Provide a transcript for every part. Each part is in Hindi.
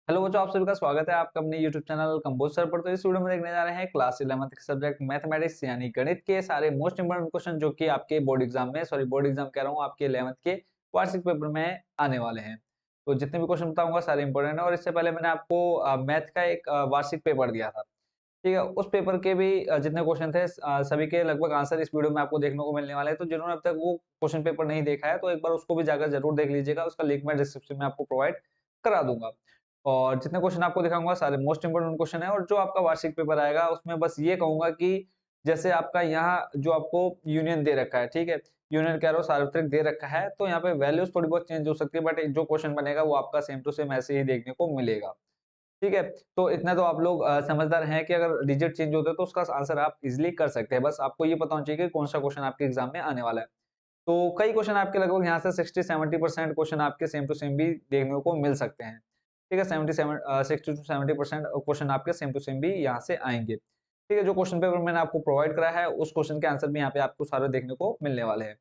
हेलो बच्चों, आप सभी का स्वागत है आपका अपने यूट्यूब चैनल कंपोज सर पर। तो इस वीडियो में देखने जा रहे हैं क्लास 11th के सब्जेक्ट मैथमेटिक्स यानी गणित के सारे मोस्ट इंपोर्टेंट क्वेश्चन जो कि आपके बोर्ड एग्जाम में बोर्ड एग्जाम कह रहा हूँ आपके 11th के वार्षिक पेपर में आने वाले हैं। तो जितने भी क्वेश्चन बताऊंगा सारे इंपॉर्टेंट है। और इससे पहले मैंने आपको मैथ का एक वार्षिक पेपर दिया था, ठीक है। उस पेपर के भी जितने क्वेश्चन थे सभी के लगभग आंसर इस वीडियो में आपको देखने को मिलने वाले हैं। तो जिन्होंने अब तक वो क्वेश्चन पेपर नहीं देखा है तो एक बार उसको भी जाकर जरूर देख लीजिएगा। उसका लिंक मैं डिस्क्रिप्शन में आपको प्रोवाइड करा दूंगा। और जितने क्वेश्चन आपको दिखाऊंगा सारे मोस्ट इंपोर्टेंट क्वेश्चन है। और जो आपका वार्षिक पेपर आएगा उसमें बस ये कहूंगा कि जैसे आपका यहाँ जो आपको यूनियन दे रखा है, ठीक है, यूनियन कह रहा हूँ सार्वत्रिक दे रखा है, तो यहाँ पे वैल्यूज थोड़ी बहुत चेंज हो सकती है, बट जो क्वेश्चन बनेगा वो आपका सेम टू सेम ऐसे ही देखने को मिलेगा, ठीक है। तो इतना तो आप लोग समझदार हैं कि अगर डिजिट चेंज होते हैं तो उसका आंसर आप इजिली कर सकते हैं। बस आपको ये पता होना चाहिए कि कौन सा क्वेश्चन आपके एग्जाम में आने वाला है। तो कई क्वेश्चन आपके लगभग यहाँ से 60-70% क्वेश्चन आपके सेम टू सेम भी देखने को मिल सकते हैं, ठीक है। 60 to 70% क्वेश्चन आपके सेम टू सेम भी यहाँ से आएंगे, ठीक है। जो क्वेश्चन पेपर मैंने आपको प्रोवाइड करा है उस क्वेश्चन के आंसर भी यहाँ पे आपको सारे देखने को मिलने वाले हैं।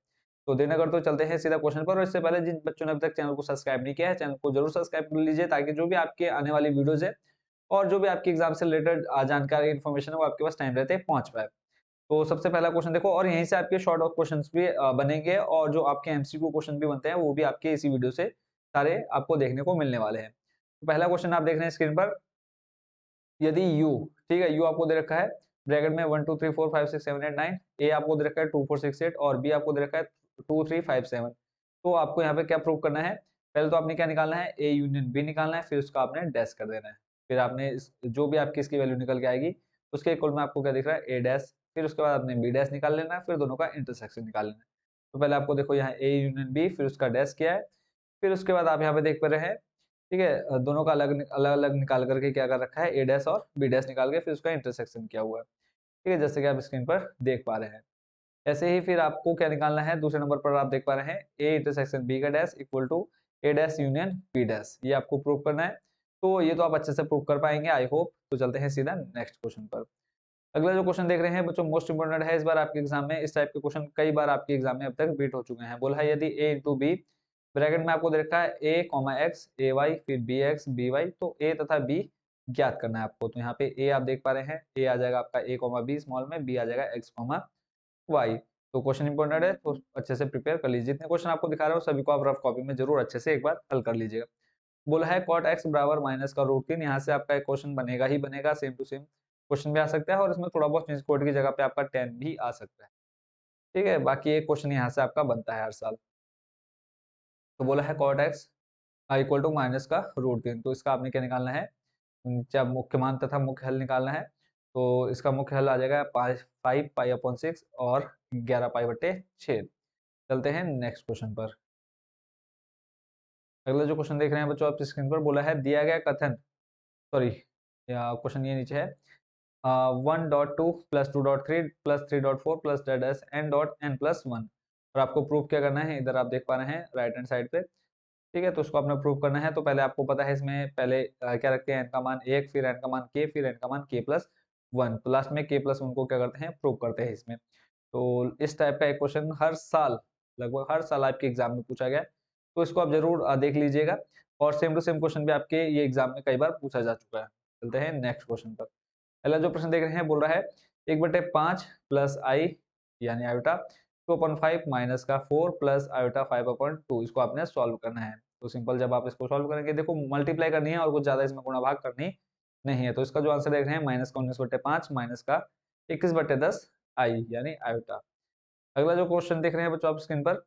तो देर न करते चलते हैं सीधा क्वेश्चन पर। और इससे पहले जिन बच्चों ने अभी तक चैनल को सब्सक्राइब नहीं किया है, चैनल को जरूर सब्सक्राइब कर लीजिए, ताकि जो भी आपके आने वाली वीडियोज है और जो भी आपके एग्जाम से रिलेटेड जानकारी इन्फॉर्मेशन है वो आपके पास टाइम रहते पहुंच पाए। तो सबसे पहला क्वेश्चन देखो, और यहीं से आपके शॉर्ट ऑफ क्वेश्चंस भी बनेंगे, और जो आपके एमसीक्यू क्वेश्चन भी बनते हैं वो भी आपके इसी वीडियो से सारे आपको देखने को मिलने वाले हैं। तो पहला क्वेश्चन आप देख रहे हैं स्क्रीन पर। यदि u, ठीक है, u आपको दे रखा है ब्रैकेट में 1 2 3 4 5 6 7 8 9, a आपको दे रखा है 2 4 6 8 और b आपको दे रखा है 2 3 5 7। तो आपको यहाँ पे क्या प्रूव करना है? पहले तो आपने क्या निकालना है, a यूनियन b निकालना है, फिर उसका आपने डैश कर देना है। फिर आपने जो भी आपकी इसकी वैल्यू निकल के आएगी उसके इक्वल में आपको क्या दिख रहा है, a डैश। फिर उसके बाद आपने b डैश निकाल लेना है, फिर दोनों का इंटरसेक्शन निकाल लेना है। तो पहले आपको देखो यहाँ a यूनियन b, फिर उसका डैश किया है। फिर उसके बाद आप यहाँ पे देख पा रहे हैं, ठीक है, दोनों का अलग-अलग निकाल करके क्या कर रखा है, ए डैश और बी डैश निकाल के फिर उसका इंटरसेक्शन किया हुआ है, ठीक है, जैसे कि आप स्क्रीन पर देख पा रहे हैं। ऐसे ही फिर आपको क्या निकालना है, दूसरे नंबर पर आप देख पा रहे हैं ए इंटरसेक्शन बी का dash equal to A dash union B dash, ये आपको प्रूव करना है। तो ये तो आप अच्छे से प्रूव कर पाएंगे आई होप। तो चलते हैं सीधा नेक्स्ट क्वेश्चन पर। अगला जो क्वेश्चन देख रहे हैं बच्चों मोस्ट इंपोर्टेंट है इस बार आपके एग्जाम में। इस टाइप के क्वेश्चन कई बार आपके एग्जाम में अब तक बीट हो चुके हैं। बोला है यदि a इंटू बी, ब्रैकेट में आपको दे रखा है a comma X A Y फिर बी एक्स बी वाई, तो a तथा b ज्ञात करना है आपको। तो यहाँ पे a आप देख पा रहे हैं, a आ जाएगा आपका a कॉमा बी स्मॉल में, b आ जाएगा x कॉमा वाई। तो क्वेश्चन इंपॉर्टेंट है तो अच्छे से प्रिपेयर कर लीजिए। जितने क्वेश्चन आपको दिखा रहा हूँ सभी को आप रफ कॉपी में जरूर अच्छे से एक बार हल कर लीजिएगा। बोला है कॉट एक्स बराबर माइनस का रूट 3, यहाँ से आपका एक क्वेश्चन बनेगा ही बनेगा, सेम टू सेम क्वेश्चन भी आ सकता है और इसमें थोड़ा बहुत चेंज कोड की जगह पे आपका 10 भी आ सकता है, ठीक है। बाकी एक क्वेश्चन यहाँ से आपका बनता है हर साल। तो बोला है cot X equal to minus का रूट 3, तो इसका आपने क्या निकालना है, जब मुख्य मान तथा मुख्य हल निकालना है। तो इसका मुख्य हल आ जाएगा 5 पाई अपॉन 6 और 11 पाई बटे 6। चलते हैं नेक्स्ट क्वेश्चन पर। अगला जो क्वेश्चन देख रहे हैं बच्चों आप स्क्रीन पर, बोला है दिया गया कथन, सॉरी क्वेश्चन ये नीचे है, 1.2 plus 2.3 plus 3.4 plus dash N dot N plus 1। और आपको प्रूफ क्या करना है, इधर आप देख पा रहे हैं राइट हैंड साइड पे, ठीक है। तो उसको आपने प्रूव करना है। तो पहले आपको पता है इसमें पहले क्या रखते हैं, एन का मान 1, फिर एन का मान k, फिर एन का मान k प्लस 1, तो लास्ट में k प्लस 1 को क्या करते हैं, प्रूव करते हैं इसमें। तो इस टाइप का एक क्वेश्चन हर साल, लगभग हर साल आपके एग्जाम में पूछा गया है। तो इसको आप जरूर देख लीजिएगा। और सेम टू सेम क्वेश्चन भी आपके ये एग्जाम में कई बार पूछा जा चुका है। चलते हैं नेक्स्ट क्वेश्चन पर। पहला जो प्रश्न देख रहे हैं बोल रहा है 1/5 प्लस आई यानी आयोटा 2/5 माइनस का 4 प्लस आयोटा 5/2, इसको आपने सॉल्व करना है। तो सिंपल जब आप इसको सॉल्व करेंगे, देखो मल्टीप्लाई करनी है और कुछ ज्यादा इसमें गुणा भाग करनी नहीं है। तो इसका जो आंसर देख रहे हैं माइनस का 19/5 माइनस का 21/10 आई यानी आयोटा। अगला जो क्वेश्चन देख रहे हैं बच्चों आप स्क्रीन पर,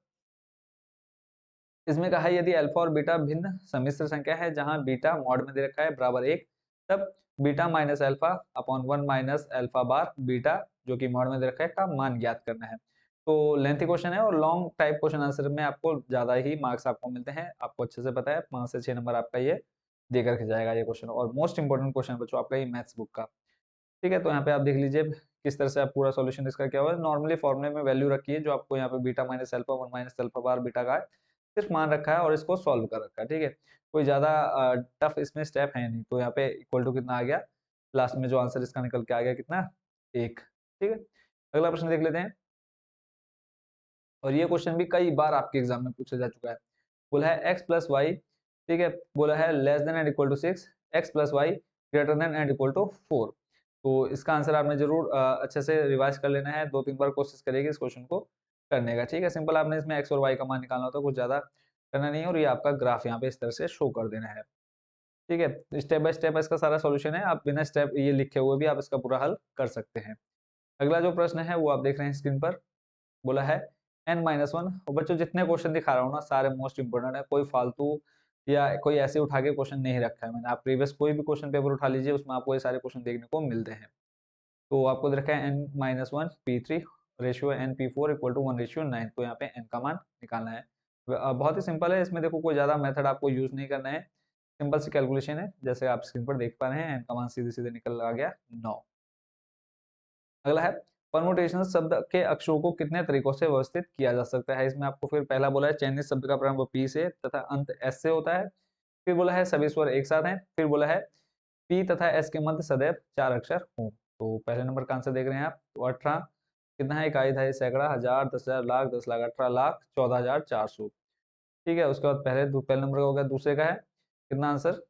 इसमें कहा है यदि अल्फा और बीटा भिन्न सम्मिश्र संख्या है जहां बीटा मॉड में दे रखा है बराबर 1, तब beta minus alpha upon 1 minus alpha bar beta जो कि मॉड में दे रखा है का मान ज्ञात करना है। तो लेंथी क्वेश्चन है और लॉन्ग टाइप क्वेश्चन आंसर में आपको ज्यादा ही मार्क्स आपको मिलते हैं, आपको अच्छे से पता है। 5 से 6 नंबर आपका ये देकर के जाएगा ये क्वेश्चन, और मोस्ट इंपोर्टेंट क्वेश्चन बच्चों आपका ये मैथ्स बुक का, ठीक है। तो यहाँ पे आप देख लीजिए किस तरह से आप पूरा सॉल्यूशन इसका क्या हुआ है। नॉर्मली फॉर्मूले में वैल्यू रखी है जो आपको यहाँ पे beta minus alpha 1 minus alpha bar beta का है, सिर्फ मान रखा है और इसको सॉल्व कर रखा है, ठीक है। कोई ज्यादा टफ इसमें स्टेप है नहीं। तो यहाँ पे इक्वल टू कितना आ गया, लास्ट में जो आंसर इसका निकल के आ गया कितना, 1, ठीक है। अगला प्रश्न देख लेते हैं। और ये क्वेश्चन भी कई बार आपके एग्जाम में पूछा जा चुका है। बोला है x प्लस वाई ठीक है, बोला है less than and equal to 6, X plus Y greater than and equal to 4। तो इसका आंसर आपने जरूर अच्छे से रिवाइज कर लेना है, 2-3 बार कोशिश करिएगा इस क्वेश्चन को करने का। ठीक है, सिंपल आपने इसमें एक्स और वाई का मान निकालना होता है, कुछ ज्यादा करना नहीं है, और ये आपका ग्राफ यहाँ पे इस तरह से शो कर देना है। ठीक है, स्टेप बाय स्टेप इसका सारा सॉल्यूशन है, आप बिना स्टेप ये लिखे हुए भी आप इसका पूरा हल कर सकते हैं। अगला जो प्रश्न है वो आप देख रहे हैं स्क्रीन पर, बोला है n-1। और बच्चों जितने क्वेश्चन दिखा रहा हूँ ना सारे मोस्ट इंपोर्टेंट है, कोई फालतू या कोई ऐसे उठा के क्वेश्चन नहीं रखा है मैंने। आप प्रीवियस कोई भी क्वेश्चन पेपर उठा लीजिए, उसमें आपको ये सारे क्वेश्चन देखने को मिलते हैं। तो आपको दे रखा है n-1 p3 ratio n p4 equal to 1:9। तो यहाँ पे n का मान निकालना है। बहुत ही सिंपल है, इसमें देखो कोई ज्यादा मेथड आपको यूज नहीं करना है, सिंपल सी कैलकुलेशन है, जैसे आप स्क्रीन पर देख पा रहे हैं n का मान सीधे सीधे निकल आ गया 9। अगला है परमुटेशन शब्द के अक्षरों को कितने तरीकों से व्यवस्थित किया जा सकता है। इसमें आपको फिर पहला बोला है चयनित शब्द का प्रारंभ पी से तथा अंत एस से होता है। फिर बोला है सभी स्वर एक साथ हैं। फिर बोला है पी तथा एस के मध्य सदैव 4 अक्षर हों। तो पहले नंबर का आंसर देख रहे हैं आप, तो 18 कितना है, इकाई, दहाई, सैकड़ा, हजार, 10,000, लाख, 10 लाख, 18 लाख, 14,400। ठीक है, उसके बाद पहले नंबर का हो गया, दूसरे का है कितना आंसर,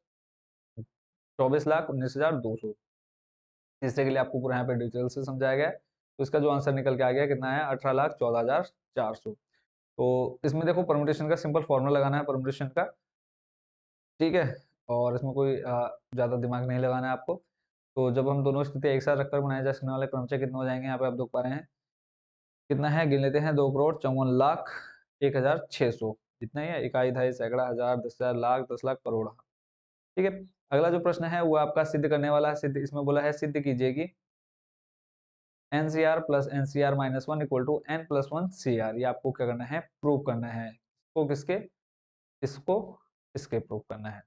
24,19,200। तीसरे के लिए आपको पूरा यहाँ पे डिटेल से समझाया गया है। तो इसका जो आंसर निकल के आ गया कितना है, 18,14,400। तो इसमें देखो परमुटेशन का सिंपल फॉर्मूला लगाना है परमुटेशन का। ठीक है, और इसमें कोई ज्यादा दिमाग नहीं लगाना है आपको। तो जब हम दोनों स्थिति एक साथ रखकर बनाए जा सकने वाले क्रमचय कितने हो जाएंगे, यहाँ पे आप देख पा रहे हैं कितना है, गिन लेते हैं, 2,54,51,600। जितना ही है, इकाई, दहाई, सैकड़ा, हजार, 10,000, लाख, 10 लाख, करोड़। ठीक है, अगला जो प्रश्न है वो आपका सिद्ध करने वाला है। सिद्ध इसमें बोला है सिद्ध कीजिएगी NCR plus NCR-1 equal to N+1 CR। ये आपको क्या करना है, प्रूव करना है। इसको किसके, इसको इसके प्रूव करना है।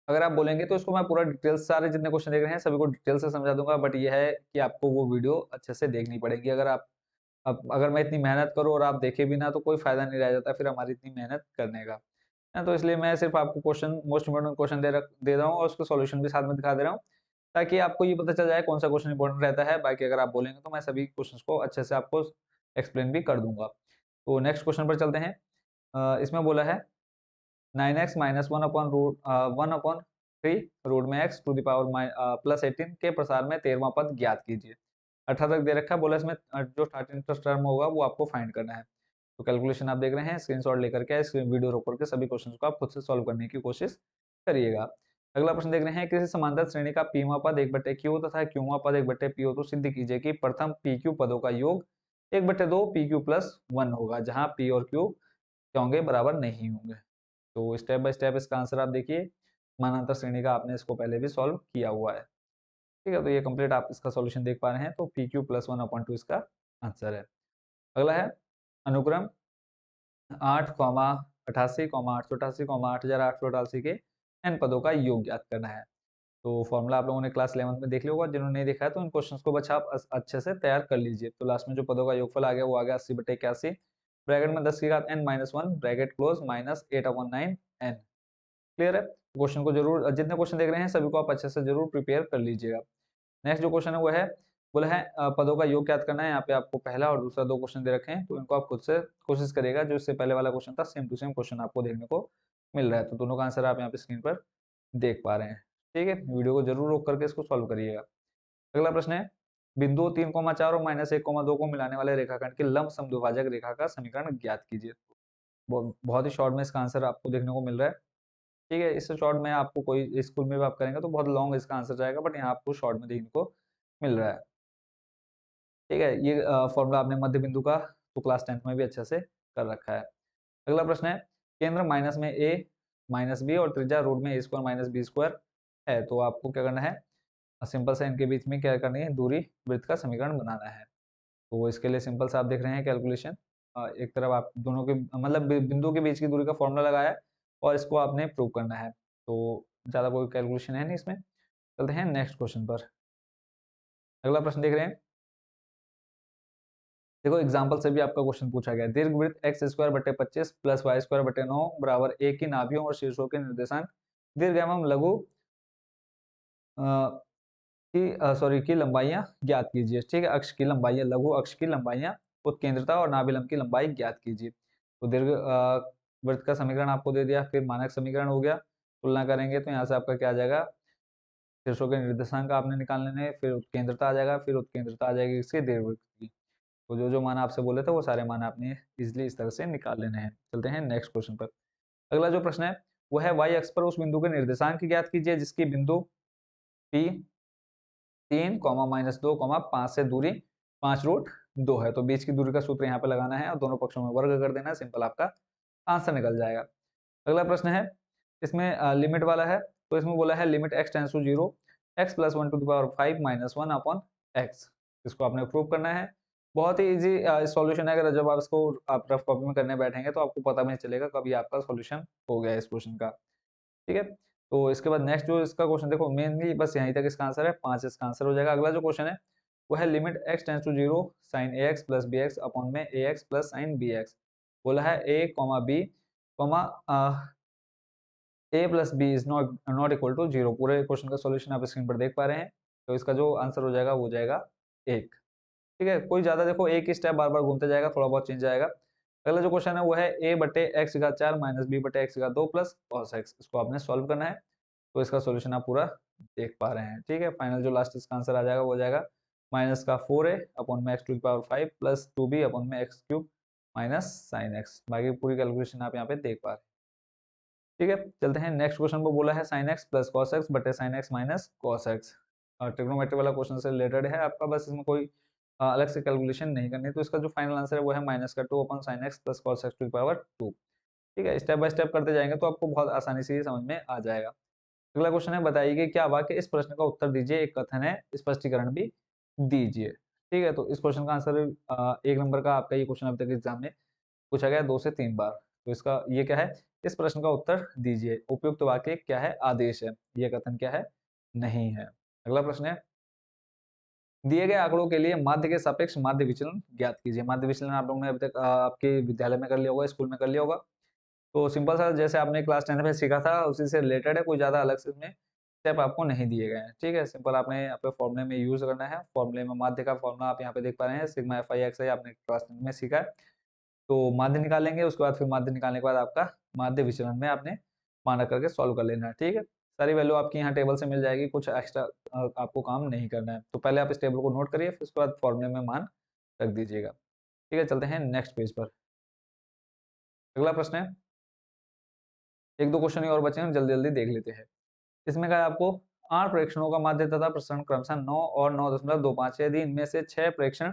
अगर आप बोलेंगे तो इसको मैं पूरा डिटेल सारे जितने क्वेश्चन देख रहे हैं सभी को डिटेल से समझा दूंगा, बट ये है कि आपको वो वीडियो अच्छे से देखनी पड़ेगी। अगर आप अब अगर मैं इतनी मेहनत करूँ और आप देखे भी ना तो कोई फायदा नहीं रह जाता फिर हमारी इतनी मेहनत करने का है। तो इसलिए मैं सिर्फ आपको क्वेश्चन मोस्ट इंपोर्टेंट क्वेश्चन दे रहा हूँ और उसके सॉल्यूशन भी साथ में दिखा दे रहा हूँ, ताकि आपको ये पता चल जाए कौन सा क्वेश्चन इंपॉर्टेंट रहता है। बाकी अगर आप बोलेंगे तो मैं सभी क्वेश्चंस को अच्छे से आपको एक्सप्लेन भी कर दूंगा। तो नेक्स्ट क्वेश्चन पर चलते हैं। इसमें बोला है 9x-1/1/3 रूट में x टू द पावर +18 के प्रसार में 13वां पद ज्ञात कीजिए। 18 तक दे रखा है, बोला इसमें जो स्टार्टिंग टर्म होगा वो आपको फाइंड करना है। तो कैलकुलेशन आप देख रहे हैं, स्क्रीनशॉट लेकर के इस वीडियो रोक करके सभी क्वेश्चंस को आप खुद से सॉल्व करने की कोशिश करिएगा। अगला प्रश्न देख रहे हैं, किसी समांतर श्रेणी का पीवां पद 1/q तथा क्यूवां पद 1/p हो तो सिद्ध कीजिए कि प्रथम pq पदों का योग 1/2 pq+1 होगा, जहां p और q क्या होंगे, बराबर नहीं होंगे। तो स्टेप बाय स्टेप इसका आंसर आप देखिए, समानांतर श्रेणी का आपने इसको पहले भी सॉल्व किया हुआ है। ठीक है, तो ये कंप्लीट आप इसका सॉल्यूशन देख पा रहे हैं, तो pq+1/2 इसका आंसर है। अगला है अनुक्रम 8,88,888,888 के n पदों का योग ज्ञात करना है। तो फॉर्मूला आप लोगों ने क्लास 11 में देख लिया होगा, जिन्होंने नहीं देखा है तो इन क्वेश्चंस को बच्चा आप अच्छे से तैयार कर लीजिए। तो लास्ट में जो पदों का योगफल आ गया वो आ गया 80/81, ब्रैकेट में 10 की घात n-1 bracket close -8/9 n। Clear है, क्वेश्चन को जरूर जितने क्वेश्चन देख रहे हैं सभी को आप अच्छे से जरूर प्रिपेयर कर लीजिएगा। नेक्स्ट जो क्वेश्चन है वो है, बोला है पदों का योग ज्ञात करना है। यहाँ पे आपको पहला और दूसरा 2 क्वेश्चन दे रखे हैं, तो इनको आप खुद से कोशिश करिएगा। जो इससे पहले वाला क्वेश्चन था सेम टू सेम क्वेश्चन आपको देखने को मिल रहा है। तो दोनों का आंसर आप यहाँ पे स्क्रीन पर देख पा रहे हैं। ठीक है, वीडियो को जरूर रोक करके इसको सॉल्व करिएगा। अगला प्रश्न है, बिंदु 3,4 और -1,2 को मिलाने वाले रेखाखंड के लंब समद्विभाजक रेखा का समीकरण ज्ञात कीजिए। बहुत ही शॉर्ट में इसका आंसर आपको देखने को मिल रहा है। ठीक है, इससे शॉर्ट में आपको कोई स्कूल में भी आप करेंगे तो बहुत लॉन्ग इसका आंसर जाएगा, बट यहाँ आपको शॉर्ट में देखने को मिल रहा है। ठीक है, ये फॉर्मूला आपने मध्य बिंदु का तो क्लास 10th में भी अच्छे से कर रखा है। अगला प्रश्न है, केंद्र माइनस में a माइनस बी और त्रिज्या रूट में a² माइनस b² है। तो आपको क्या करना है, सिंपल सा इनके बीच में क्या करनी है, दूरी वृत्त का समीकरण बनाना है। तो इसके लिए सिंपल सा आप देख रहे हैं कैलकुलेशन, एक तरफ आप दोनों के मतलब बिंदु के बीच की दूरी का फॉर्मूला लगाया है और इसको आपने प्रूव करना है। तो ज्यादा कोई कैलकुलेशन है नहीं इसमें। चलते हैं नेक्स्ट क्वेश्चन पर। अगला प्रश्न देख रहे हैं, देखो एग्जाम्पल से भी आपका क्वेश्चन पूछा गया है। दीर्घवृत्त x² + 25 + y² 9 बराबर a की नाभियों और शीर्षों के निर्देशांक दीर्घ एवं लघु की लंबाइयां ज्ञात कीजिए। ठीक है, अक्ष की लंबाइयां, लघु अक्ष की लंबाइयां, उत्केंद्रता और नाभिलंब की लंबाई ज्ञात कीजिए। तो वृत्त का समीकरण आपको दे दिया, फिर मानक समीकरण हो गया, तुलना करेंगे तो यहाँ से आपका क्या आ जाएगा, शीर्षों के निर्देशांक आपने निकालने हैं, फिर उत्केंद्रता आ जाएगा, फिर उत्केंद्रता आ जाएगी इसकी दीर्घवृत्त की। तो जो जो मान आपसे बोले थे वो सारे मान आपने इजिली इस तरह से निकाल लेने हैं। चलते हैं नेक्स्ट क्वेश्चन पर। अगला जो प्रश्न है वो है y अक्ष पर उस बिंदु के निर्देशांक ज्ञात कीजिए जिसकी बिंदु P 3, -2, 5 से दूरी 5√2 है। तो बीच की दूरी का सूत्र यहाँ पे लगाना है और दोनों पक्षों में वर्ग कर देना है, सिंपल आपका आंसर निकल जाएगा। अगला प्रश्न है, इसमें लिमिट वाला है, तो इसमें बोला है limit x tends to 0 x + 1 to the power 5 - 1 upon x। इसको आपने प्रूव करना है। बहुत ही इजी सॉल्यूशन है, अगर जब आप इसको आप रफ कॉपी में करने बैठेंगे तो आपको पता भी नहीं चलेगा कभी आपका सॉल्यूशन हो गया इस क्वेश्चन का। ठीक है, तो इसके बाद नेक्स्ट जो इसका क्वेश्चन देखो, मेनली बस यहीं तक इसका आंसर है, 5 इसका आंसर हो जाएगा। अगला जो क्वेश्चन है वो है limit x tends to 0 sin ax + bx upon में ax + sin bx। बोला है a, b, a + b is not equal to 0। पूरे क्वेश्चन का सॉल्यूशन आप स्क्रीन पर देख पा रहे हैं। तो इसका जो आंसर हो जाएगा वो हो जाएगा 1। ठीक है, कोई ज्यादा देखो एक ही स्टेप बार बार घूमते जाएगा, थोड़ा बहुत चेंज आएगा। अगला जो क्वेश्चन है वो है a/x⁴ - b/x2 + cos x। इसको आपने सॉल्व करना है, तो इसका सॉल्यूशन आप पूरा देख पा रहे हैं। ठीक है, फाइनल जो लास्ट इसका आंसर आ जाएगा वो हो जाएगा -4a अपॉन में x to the power 5 + 2b upon में x³ - sin x। बाकी पूरी कैलकुलेशन आप यहाँ पे देख पा रहे हैं। ठीक है, चलते हैं नेक्स्ट क्वेश्चन पर। बोला है sin x + cos x बटे sin x - cos x। Trigonometry वाला क्वेश्चन से रिलेटेड है आपका, बस इसमें कोई अलग से कैलकुलेशन नहीं करनी। तो इसका जो फाइनल आंसर है वो है -2 upon sin x + cos x to the power 2। ठीक है, स्टेप बाय स्टेप करते जाएंगे तो आपको बहुत आसानी से ये समझ में आ जाएगा। अगला क्वेश्चन है, बताइए कि क्या वाक्य, इस प्रश्न का उत्तर दीजिए, एक कथन है, स्पष्टीकरण भी दीजिए। ठीक है, तो इस क्वेश्चन का आंसर 1 नंबर का आपका ये क्वेश्चन अभी तक एग्जाम में पूछा गया 2 से 3 बार। तो इसका ये क्या है, इस प्रश्न का उत्तर दीजिए, उपयुक्त वाक्य क्या है, आदेश है, ये कथन क्या है, नहीं है। अगला प्रश्न है, दिए गए आंकड़ों के लिए माध्य के सापेक्ष माध्य विचलन ज्ञात कीजिए। माध्य विचलन आप लोगों ने अभी तक आपके विद्यालय में कर लिया होगा, स्कूल में कर लिया होगा। तो सिंपल सा जैसे आपने क्लास 10 में सीखा था उसी से रिलेटेड है, कोई ज्यादा अलग से इसमें स्टेप आपको नहीं दिए गए हैं। ठीक है, सिंपल आपने यहाँ पे फॉर्मूले में यूज करना है। फॉर्मूले में माध्य का फॉर्मूला आप यहाँ पे देख पा रहे हैं, सिग्मा FI आपने क्लास 10 में सीखा है। तो माध्य निकालेंगे, उसके बाद फिर माध्य निकालने के बाद आपका माध्य विचलन में आपने मानक करके सॉल्व कर लेना है। ठीक है, सारी वैल्यू आपकी यहाँ टेबल से मिल जाएगी, कुछ एक्स्ट्रा आपको काम नहीं करना है। तो पहले आप इस टेबल को नोट करिए, फिर उसके बाद फॉर्मूले में मान रख दीजिएगा। ठीक है, चलते हैं नेक्स्ट पेज पर। अगला प्रश्न है, एक दो क्वेश्चन और बचे हैं, जल्दी जल्दी देख लेते हैं। इसमें क्या है, आपको 8 प्रेक्षणों का माध्य तथा प्रसरण क्रमशः 9 और 9.25 है। यदि इनमें से 6 प्रेक्षण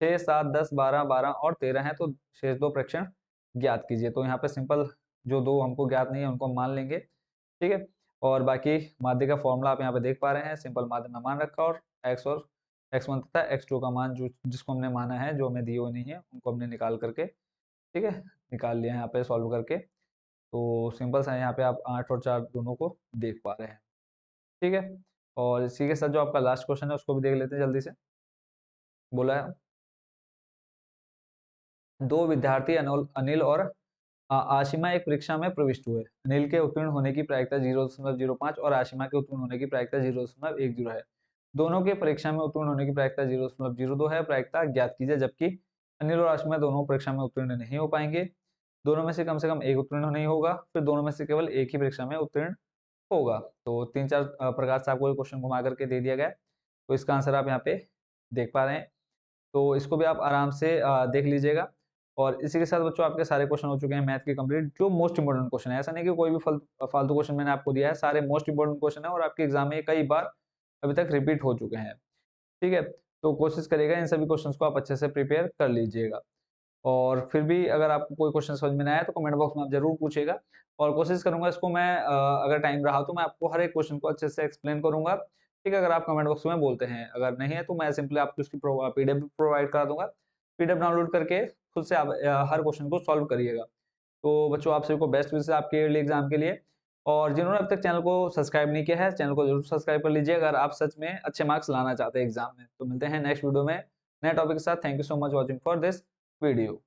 6, 7, 10, 12, 12 और 13 है तो शेष 2 प्रेक्षण ज्ञात कीजिए। तो यहाँ पे सिंपल जो 2 हमको ज्ञात नहीं है उनको मान लेंगे। ठीक है, और बाकी माध्य का फॉर्मूला आप यहाँ पे देख पा रहे हैं, सिंपल माध्य में मान रखा और x1 तथा x2 का मान जो जिसको हमने माना है, जो हमें दिए हुए नहीं है उनको हमने निकाल करके, ठीक है, निकाल लिया यहाँ पे सॉल्व करके। तो सिंपल सा यहाँ पे आप 8 और 4 दोनों को देख पा रहे हैं। ठीक है, और इसी के साथ जो आपका लास्ट क्वेश्चन है उसको भी देख लेते हैं जल्दी से। बोला है, 2 विद्यार्थी अनिल और आशिमा एक परीक्षा में प्रविष्ट हुए। अनिल के उत्तीर्ण होने की प्रायिकता 0.05 और आशिमा के उत्तीर्ण होने की प्रायिकता 0.10 है। दोनों के परीक्षा में उत्तीर्ण होने की प्रायिकता 0.02 है। प्रायिकता ज्ञात कीजिए, जबकि अनिल और आशिमा दोनों परीक्षा में उत्तीर्ण नहीं हो पाएंगे। दोनों में से कम एक उत्तीर्ण नहीं होगा, फिर दोनों में से केवल एक ही परीक्षा में उत्तीर्ण होगा। तो 3-4 प्रकार से आपको क्वेश्चन घुमा करके दे दिया गया। तो इसका आंसर आप यहाँ पे देख पा रहे हैं, तो इसको भी आप आराम से देख लीजिएगा। और इसी के साथ बच्चों आपके सारे क्वेश्चन हो चुके हैं मैथ के कंप्लीट, जो मोस्ट इंपोर्टेंट क्वेश्चन है। ऐसा नहीं कि कोई भी फालतू क्वेश्चन मैंने आपको दिया है, सारे मोस्ट इंपोर्टेंट क्वेश्चन है और आपके एग्जाम में कई बार अभी तक रिपीट हो चुके हैं। ठीक है, तो कोशिश करिएगा इन सभी क्वेश्चंस को आप अच्छे से प्रिपेयर कर लीजिएगा। और फिर भी अगर आपको कोई क्वेश्चन समझ में ना आया तो कमेंट बॉक्स में आप जरूर पूछिएगा, और कोशिश करूंगा इसको मैं अगर टाइम रहा तो मैं आपको हर एक क्वेश्चन को अच्छे से एक्सप्लेन करूंगा। ठीक है, अगर आप कमेंट बॉक्स में बोलते हैं, अगर नहीं है तो मैं सिंपली आपको उसकी PDF प्रोवाइड करा दूंगा। PDF डाउनलोड करके खुद से आप हर क्वेश्चन को सॉल्व करिएगा। तो बच्चों आप सभी को बेस्ट विशेस आपके एग्जाम के लिए। और जिन्होंने अब तक चैनल को सब्सक्राइब नहीं किया है, चैनल को जरूर सब्सक्राइब कर लीजिए अगर आप सच में अच्छे मार्क्स लाना चाहते हैं एग्जाम में। तो मिलते हैं नेक्स्ट वीडियो में नए टॉपिक के साथ। Thank you so much watching for this video.